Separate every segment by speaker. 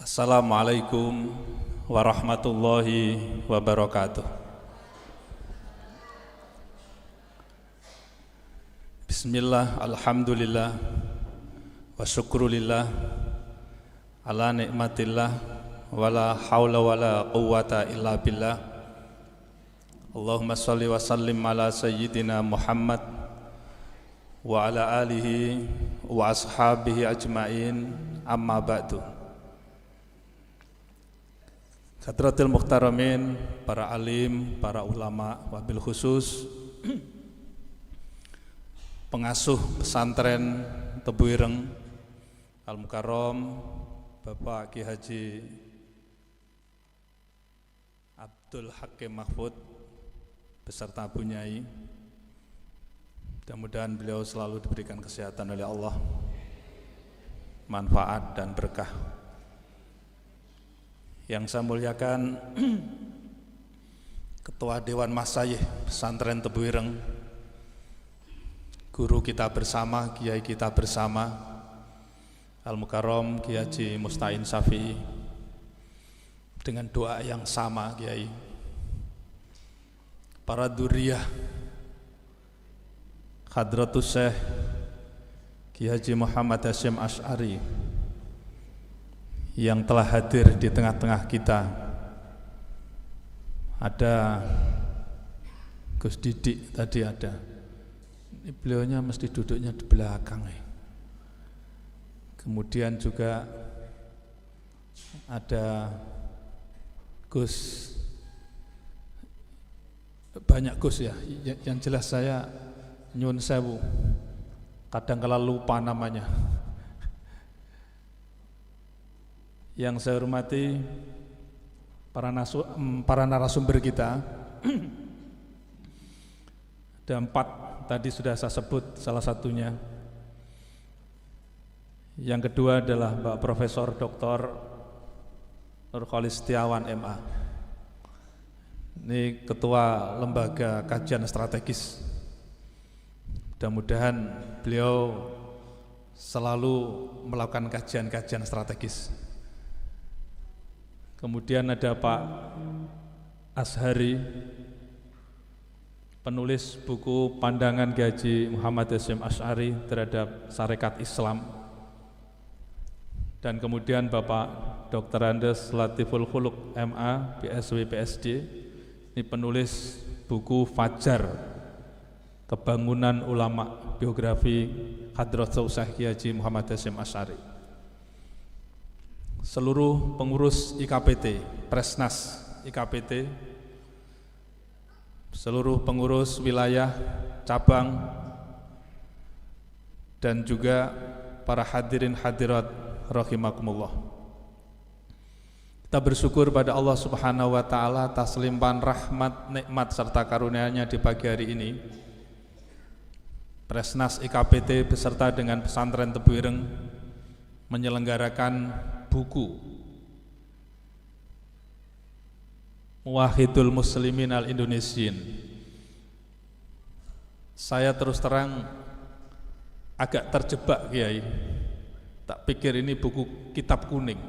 Speaker 1: Assalamualaikum warahmatullahi wabarakatuh. Bismillah, alhamdulillah, wa syukrulillah, ala nikmatillah, wala hawla wala quwwata illa billah. Allahumma salli wa sallim ala sayyidina Muhammad wa ala alihi wa ashabihi ajma'in, amma ba'du. Hadratil Muhtaramin, para alim, para ulama, wabil khusus pengasuh pesantren Tebu Ireng Al-Mukarram, Bapak Ki Haji Abdul Hakim Mahfud beserta Abu Nyai. Mudah-mudahan beliau selalu diberikan kesehatan oleh Allah, manfaat dan berkah. Yang saya muliakan Ketua Dewan Masyayikh Pesantren Tebu Ireng, guru kita bersama, kiai kita bersama, Al-Mukarram Ki Haji Musta'in Syafi'i, dengan doa yang sama kiai, para dzurriyyah Hadratus Syekh Ki Haji Muhammad Hasyim Asy'ari yang telah hadir di tengah-tengah kita. Ada Gus Didik tadi ada. Ini beliaunya mesti duduknya di belakang ya. Kemudian juga ada Gus, banyak Gus ya. Yang jelas saya nyun sewu, kadang kala lupa namanya. Yang saya hormati para narasumber kita. Ada 4 tadi sudah saya sebut salah satunya. Yang kedua adalah Mbak Profesor Dr. Nurkholis Setiawan MA. Ini Ketua Lembaga Kajian Strategis. Mudah-mudahan beliau selalu melakukan kajian-kajian strategis. Kemudian ada Pak Ashari, penulis buku Pandangan Ki Haji Muhammad Hasyim Asy'ari terhadap Sarekat Islam. Dan kemudian Bapak Dr. Andes Latiful Khuluq MA, PSW PSD, ini penulis buku Fajar, Kebangunan Ulama, biografi Hadratus Syekh Ki Haji Muhammad Hasyim Asy'ari. Seluruh pengurus IKPT, Presnas IKPT, seluruh pengurus wilayah, cabang, dan juga para hadirin hadirat rahimakumullah. Kita bersyukur pada Allah Subhanahu wa taala atas limpahan rahmat, nikmat serta karunia-Nya di pagi hari ini. Presnas IKPT beserta dengan pesantren Tebu Ireng menyelenggarakan buku Muwahhidul Muslimin Al-Indonesiyin. Saya terus terang agak terjebak kiai, tak pikir ini buku kitab kuning,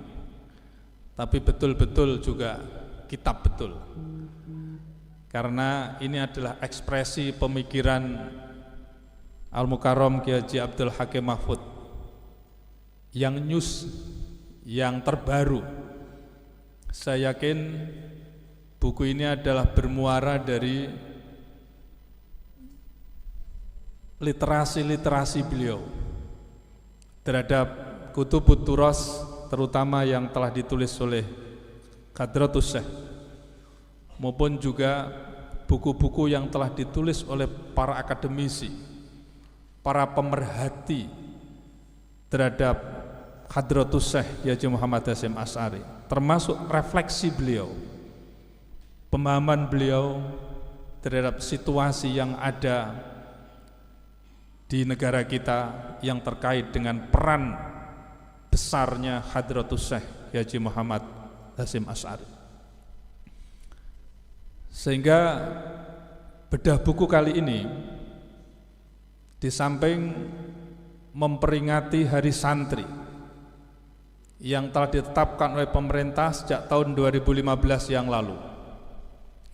Speaker 1: tapi betul-betul juga kitab betul, karena ini adalah ekspresi pemikiran Al-Mukarram Ki Haji Abdul Hakim Mahfud yang news, yang terbaru. Saya yakin buku ini adalah bermuara dari literasi-literasi beliau terhadap Kutubut Turas, terutama yang telah ditulis oleh Hadratus Syekh, maupun juga buku-buku yang telah ditulis oleh para akademisi, para pemerhati terhadap Hadratus Syekh Ki Haji Muhammad Hasyim Asy'ari, termasuk refleksi beliau, pemahaman beliau terhadap situasi yang ada di negara kita yang terkait dengan peran besarnya Hadratus Syekh Ki Haji Muhammad Hasyim Asy'ari. Sehingga bedah buku kali ini, di samping memperingati Hari Santri, yang telah ditetapkan oleh pemerintah sejak tahun 2015 yang lalu.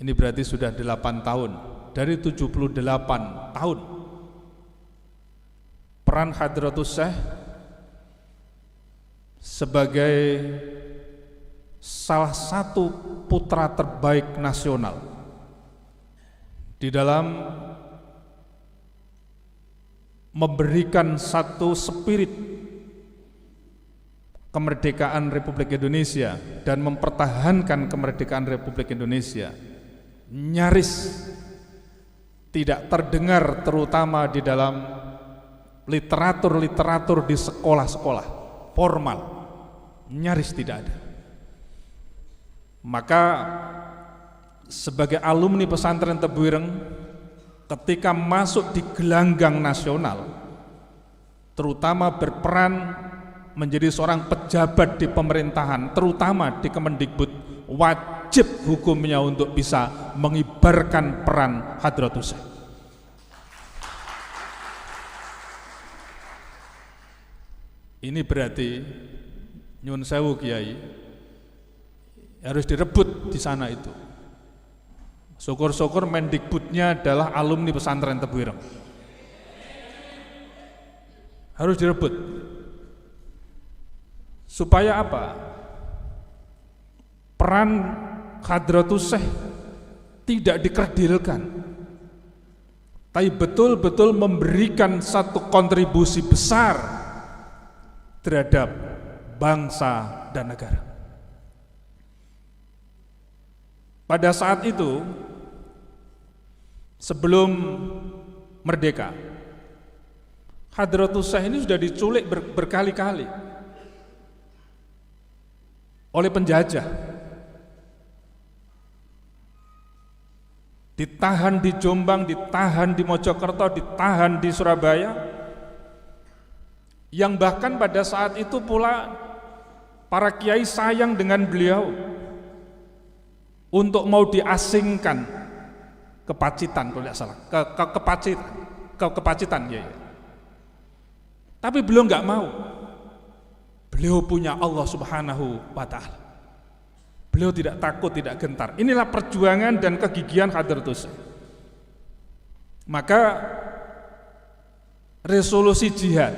Speaker 1: Ini berarti sudah 8 tahun dari 78 tahun. Peran Hadratus Syekh sebagai salah satu putra terbaik nasional di dalam memberikan satu spirit kemerdekaan Republik Indonesia dan mempertahankan kemerdekaan Republik Indonesia nyaris tidak terdengar, terutama di dalam literatur di sekolah-sekolah formal, nyaris tidak ada. Maka sebagai alumni pesantren Tebu Ireng, ketika masuk di gelanggang nasional, terutama berperan menjadi seorang pejabat di pemerintahan, terutama di Kemendikbud, wajib hukumnya untuk bisa mengibarkan peran Hadratus Syekh. Ini berarti nyun sewu Kiai, harus direbut di sana itu. Syukur-syukur Mendikbudnya adalah alumni pesantren Tebu Ireng. Harus direbut. Supaya apa? Peran Hadratus Syekh tidak dikerdilkan, tapi betul-betul memberikan satu kontribusi besar terhadap bangsa dan negara. Pada saat itu, sebelum merdeka, Hadratus Syekh ini sudah diculik berkali-kali oleh penjajah, ditahan di Jombang, ditahan di Mojokerto, ditahan di Surabaya, yang bahkan pada saat itu pula para kiai sayang dengan beliau untuk mau diasingkan ke Pacitan, kalau tidak salah, ke Pacitan, ya. Tapi beliau nggak mau. Beliau punya Allah Subhanahu wa Ta'ala. Beliau tidak takut, tidak gentar. Inilah perjuangan dan kegigihan Hadratus Syekh. Maka resolusi jihad,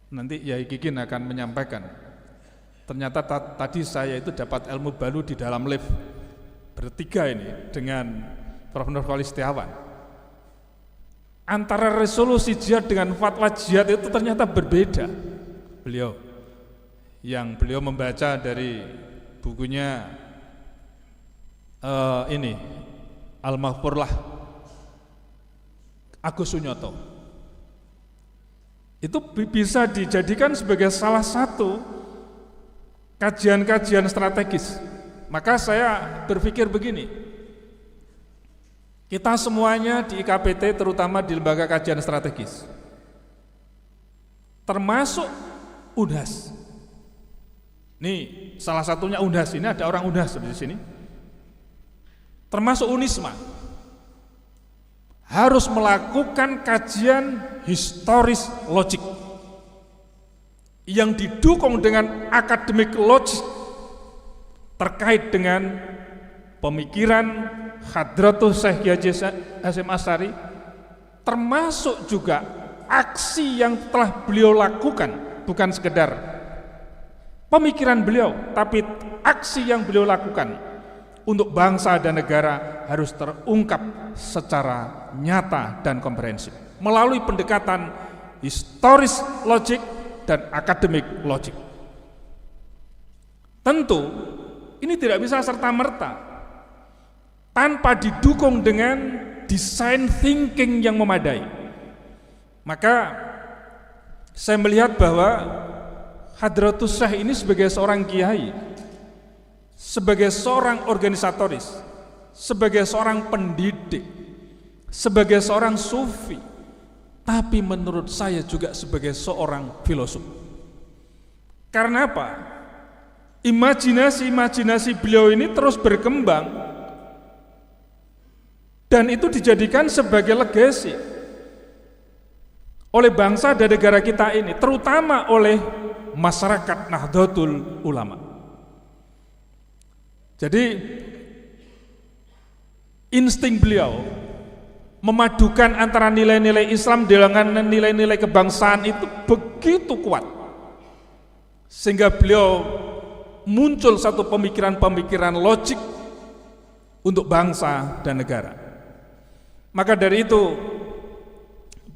Speaker 1: nanti Yai Kikin akan menyampaikan. Ternyata tadi saya itu dapat ilmu baru di dalam lift bertiga ini dengan Prof. Nurholis Setiawan. Antara resolusi jihad dengan fatwa jihad itu ternyata berbeda. Beliau membaca dari bukunya ini Al-Mahfurlah Agus Sunyoto. Itu bisa dijadikan sebagai salah satu kajian-kajian strategis. Maka saya berpikir begini, kita semuanya di IKPT, terutama di Lembaga Kajian Strategis, termasuk Unhas. Nih, salah satunya Unhas, ini ada orang Unhas di sini. Termasuk Unisma. Harus melakukan kajian historis logik yang didukung dengan akademik logik terkait dengan pemikiran Hadratus Syekh Kiai Hasyim Asy'ari, termasuk juga aksi yang telah beliau lakukan. Bukan sekedar pemikiran beliau, tapi aksi yang beliau lakukan untuk bangsa dan negara harus terungkap secara nyata dan komprehensif melalui pendekatan historis logik dan akademik logik. Tentu ini tidak bisa serta-merta tanpa didukung dengan design thinking yang memadai. Maka saya melihat bahwa Hadratus Syekh ini sebagai seorang kiai, sebagai seorang organisatoris, sebagai seorang pendidik, sebagai seorang sufi, tapi menurut saya juga sebagai seorang filosof. Karena apa? Imajinasi beliau ini terus berkembang dan itu dijadikan sebagai legasi oleh bangsa dan negara kita ini, terutama oleh masyarakat Nahdlatul Ulama. Jadi insting beliau memadukan antara nilai-nilai Islam dengan nilai-nilai kebangsaan itu begitu kuat, sehingga beliau muncul satu pemikiran-pemikiran logik untuk bangsa dan negara. Maka dari itu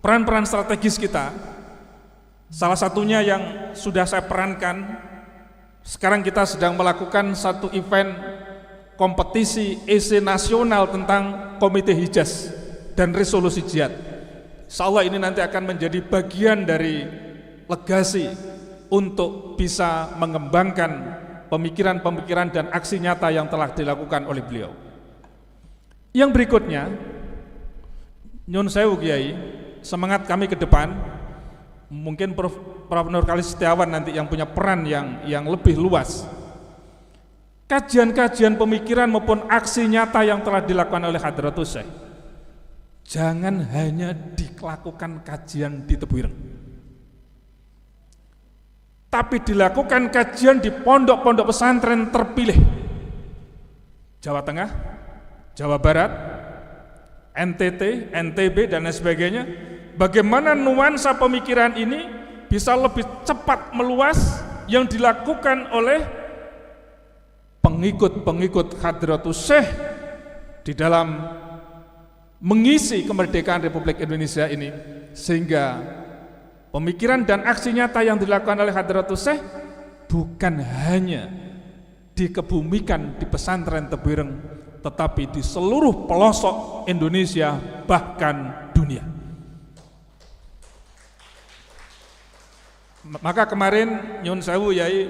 Speaker 1: peran-peran strategis kita, salah satunya yang sudah saya perankan, sekarang kita sedang melakukan satu event kompetisi EC nasional tentang Komite Hijaz dan Resolusi Jihad. Insyaallah ini nanti akan menjadi bagian dari legasi untuk bisa mengembangkan pemikiran-pemikiran dan aksi nyata yang telah dilakukan oleh beliau. Yang berikutnya, nyun sewu Kiai, semangat kami ke depan, mungkin Prof. Nurkalis Setiawan nanti yang punya peran yang lebih luas. Kajian-kajian pemikiran maupun aksi nyata yang telah dilakukan oleh Hadratus Syekh, jangan hanya dilakukan kajian di Tebu Ireng, tapi dilakukan kajian di pondok-pondok pesantren terpilih Jawa Tengah, Jawa Barat, NTT, NTB dan lain sebagainya. Bagaimana nuansa pemikiran ini bisa lebih cepat meluas yang dilakukan oleh pengikut-pengikut Hadratus Syekh di dalam mengisi kemerdekaan Republik Indonesia ini, sehingga pemikiran dan aksi nyata yang dilakukan oleh Hadratus Syekh bukan hanya dikebumikan di pesantren Tebu Ireng, tetapi di seluruh pelosok Indonesia bahkan dunia. Maka kemarin nyun sewu Yai,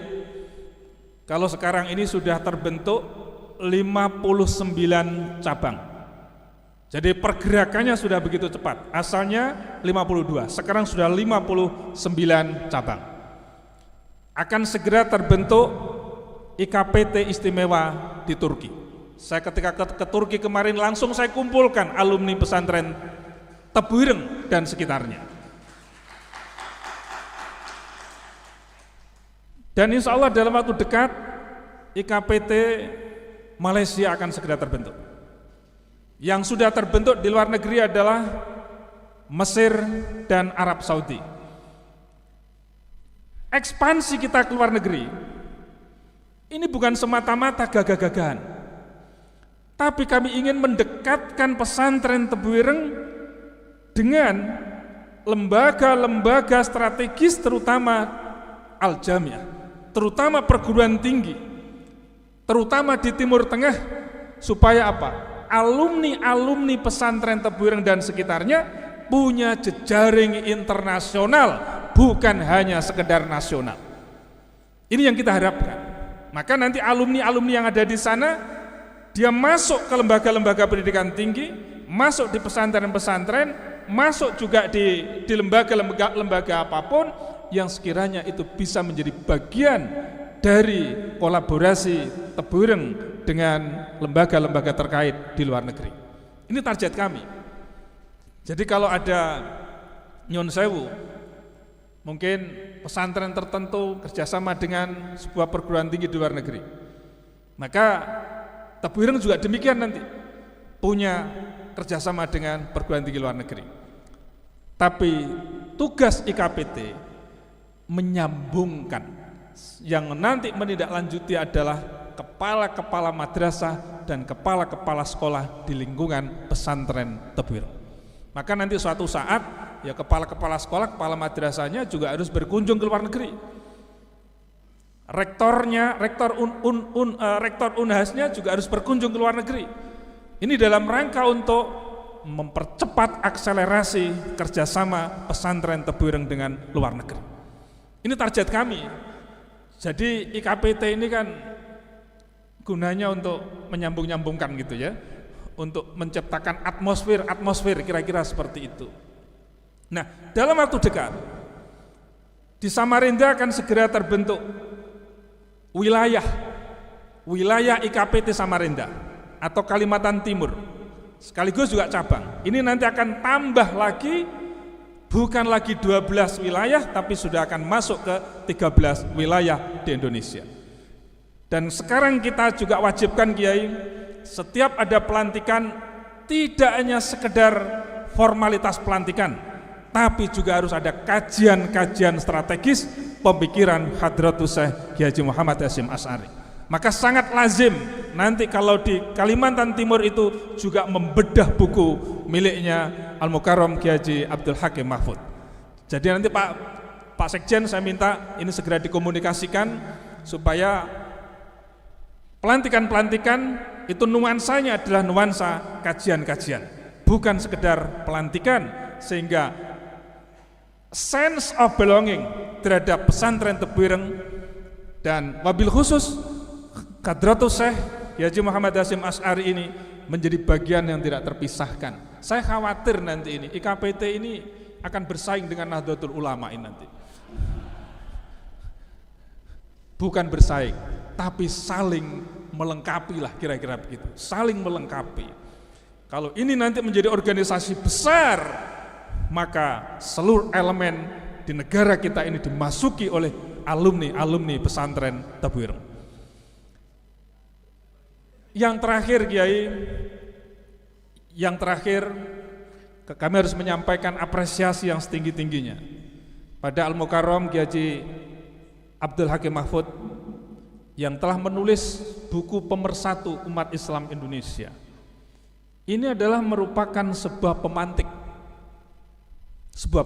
Speaker 1: kalau sekarang ini sudah terbentuk 59 cabang. Jadi pergerakannya sudah begitu cepat. Asalnya 52, sekarang sudah 59 cabang. Akan segera terbentuk IKPT istimewa di Turki. Saya ketika ke Turki kemarin langsung saya kumpulkan alumni pesantren Tebu Ireng dan sekitarnya. Dan insya Allah dalam waktu dekat IKPT Malaysia akan segera terbentuk. Yang sudah terbentuk di luar negeri adalah Mesir dan Arab Saudi. Ekspansi kita ke luar negeri ini bukan semata-mata gagah-gagahan, tapi kami ingin mendekatkan pesantren Tebu Ireng dengan lembaga-lembaga strategis, terutama Al-Jamiah, terutama perguruan tinggi, terutama di Timur Tengah, supaya apa? Alumni-alumni pesantren Tebu Ireng dan sekitarnya punya jejaring internasional, bukan hanya sekedar nasional. Ini yang kita harapkan. Maka nanti alumni-alumni yang ada di sana, dia masuk ke lembaga-lembaga pendidikan tinggi, masuk di pesantren-pesantren, masuk juga di lembaga-lembaga apapun yang sekiranya itu bisa menjadi bagian dari kolaborasi Tebu Ireng dengan lembaga-lembaga terkait di luar negeri. Ini target kami. Jadi kalau ada nyun sewu, mungkin pesantren tertentu kerjasama dengan sebuah perguruan tinggi di luar negeri, maka Tebu Ireng juga demikian nanti punya kerjasama dengan perguruan tinggi luar negeri. Tapi tugas IKPT menyambungkan, yang nanti menindaklanjuti adalah kepala-kepala madrasah dan kepala-kepala sekolah di lingkungan pesantren Tebu Ireng. Maka nanti suatu saat ya kepala-kepala sekolah, kepala madrasahnya juga harus berkunjung ke luar negeri. Rektornya, rektor Unhasnya juga harus berkunjung ke luar negeri. Ini dalam rangka untuk mempercepat akselerasi kerjasama pesantren Tebu Ireng dengan luar negeri. Ini target kami. Jadi IKPT ini kan gunanya untuk menyambung-nyambungkan gitu ya, untuk menciptakan atmosfer kira-kira seperti itu. Nah, dalam waktu dekat di Samarinda akan segera terbentuk wilayah IKPT Samarinda atau Kalimantan Timur, sekaligus juga cabang. Ini nanti akan tambah lagi Bukan lagi 12 wilayah, tapi sudah akan masuk ke 13 wilayah di Indonesia. Dan sekarang kita juga wajibkan Kiai, setiap ada pelantikan tidak hanya sekedar formalitas pelantikan, tapi juga harus ada kajian-kajian strategis pemikiran Hadratus Syekh Kiai Haji Muhammad Hasyim Asy'ari. Maka sangat lazim nanti kalau di Kalimantan Timur itu juga membedah buku miliknya Al-Mukarram Kiai Haji Abdul Hakim Mahfud. Jadi nanti Pak Sekjen saya minta ini segera dikomunikasikan supaya pelantikan-pelantikan itu nuansanya adalah nuansa kajian-kajian, bukan sekedar pelantikan, sehingga sense of belonging terhadap pesantren Tebuireng dan wabil khusus Hadratus Syekh Kiai Haji Muhammad Hasyim Asy'ari ini menjadi bagian yang tidak terpisahkan. Saya khawatir nanti ini IKPT ini akan bersaing dengan Nahdlatul Ulama ini nanti. Bukan bersaing, tapi saling melengkapi lah, kira-kira begitu. Saling melengkapi. Kalau ini nanti menjadi organisasi besar, maka seluruh elemen di negara kita ini dimasuki oleh alumni-alumni pesantren Tebuireng. Yang terakhir Kiai, yang terakhir kami harus menyampaikan apresiasi yang setinggi-tingginya pada Al-Mukarram Kiai Haji Abdul Hakim Mahfud yang telah menulis buku Pemersatu Umat Islam Indonesia. Ini adalah merupakan sebuah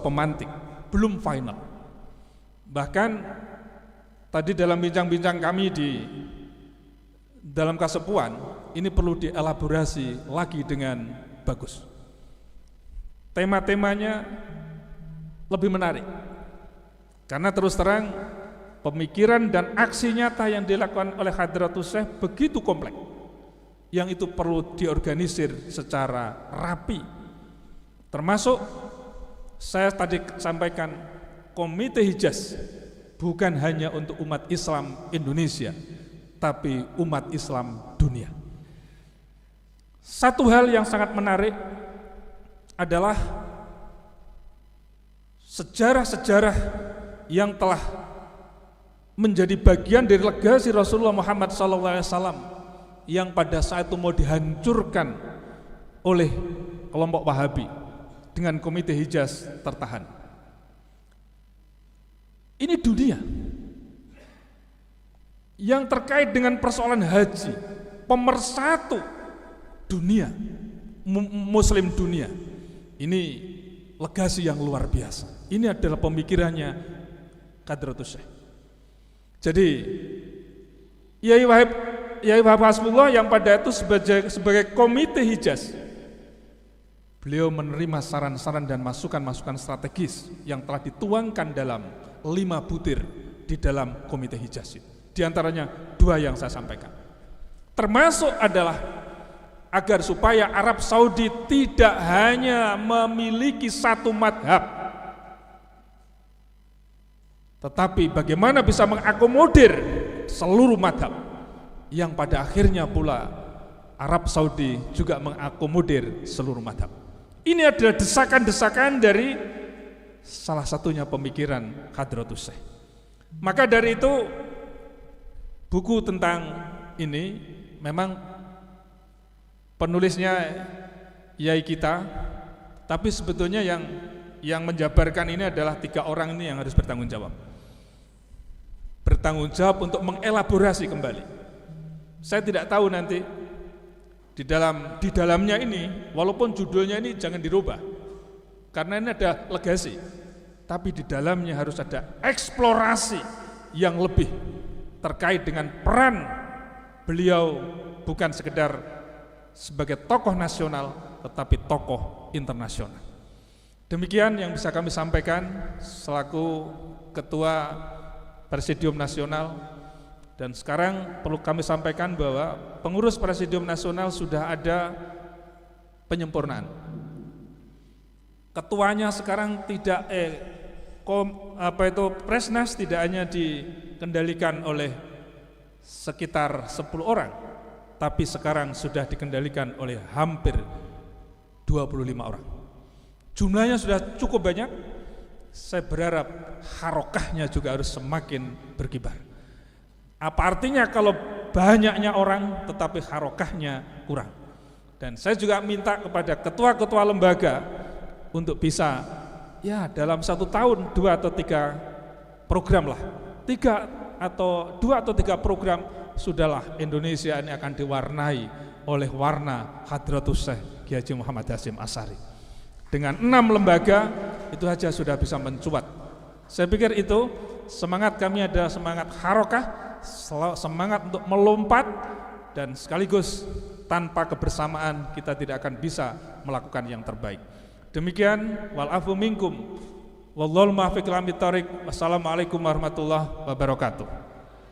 Speaker 1: pemantik, belum final. Bahkan tadi dalam bincang-bincang kami di dalam kasepuan, ini perlu dielaborasi lagi dengan bagus. Tema-temanya lebih menarik, karena terus terang pemikiran dan aksi nyata yang dilakukan oleh Hadratus Syekh begitu kompleks, yang itu perlu diorganisir secara rapi. Termasuk saya tadi sampaikan, Komite Hijaz bukan hanya untuk umat Islam Indonesia, tapi umat Islam dunia. Satu hal yang sangat menarik adalah sejarah-sejarah yang telah menjadi bagian dari legasi Rasulullah Muhammad SAW yang pada saat itu mau dihancurkan oleh kelompok Wahabi dengan Komite Hijaz tertahan. Ini dunia yang terkait dengan persoalan haji, pemersatu dunia, muslim dunia. Ini legasi yang luar biasa. Ini adalah pemikirannya Hadratus Syekh. Jadi Yai Wahab Hasbullah yang pada itu sebagai Komite Hijaz, beliau menerima saran-saran dan masukan-masukan strategis yang telah dituangkan dalam 5 butir di dalam Komite Hijaz itu. Di antaranya 2 yang saya sampaikan. Termasuk adalah agar supaya Arab Saudi tidak hanya memiliki satu madhab, tetapi bagaimana bisa mengakomodir seluruh madhab, yang pada akhirnya pula Arab Saudi juga mengakomodir seluruh madhab. Ini adalah desakan-desakan dari salah satunya pemikiran Hadratus Syekh. Maka dari itu buku tentang ini memang penulisnya yai kita, tapi sebetulnya yang menjabarkan ini adalah 3 orang ini yang harus bertanggung jawab untuk mengelaborasi kembali. Saya tidak tahu nanti di dalamnya ini, walaupun judulnya ini jangan dirubah karena ini ada legasi, tapi di dalamnya harus ada eksplorasi yang lebih terkait dengan peran beliau bukan sekedar sebagai tokoh nasional tetapi tokoh internasional. Demikian yang bisa kami sampaikan selaku Ketua Presidium Nasional, dan sekarang perlu kami sampaikan bahwa pengurus Presidium Nasional sudah ada penyempurnaan. Ketuanya sekarang tidak Presnas tidak hanya dikendalikan oleh sekitar 10 orang, tapi sekarang sudah dikendalikan oleh hampir 25 orang. Jumlahnya sudah cukup banyak, saya berharap harokahnya juga harus semakin berkibar. Apa artinya kalau banyaknya orang tetapi harokahnya kurang? Dan saya juga minta kepada ketua-ketua lembaga untuk bisa ya dalam 1 tahun 2 atau 3 program lah, 2 atau 3 program sudahlah, Indonesia ini akan diwarnai oleh warna Hadratus Syekh Kiai Haji Muhammad Hasyim Asy'ari. Dengan 6 lembaga itu saja sudah bisa mencuat. Saya pikir itu semangat kami adalah semangat harokah, semangat untuk melompat, dan sekaligus tanpa kebersamaan kita tidak akan bisa melakukan yang terbaik. Demikian, wal afu minkum, wallahul muwaffiq ila aqwamit thoriq. Wassalamualaikum warahmatullahi wabarakatuh.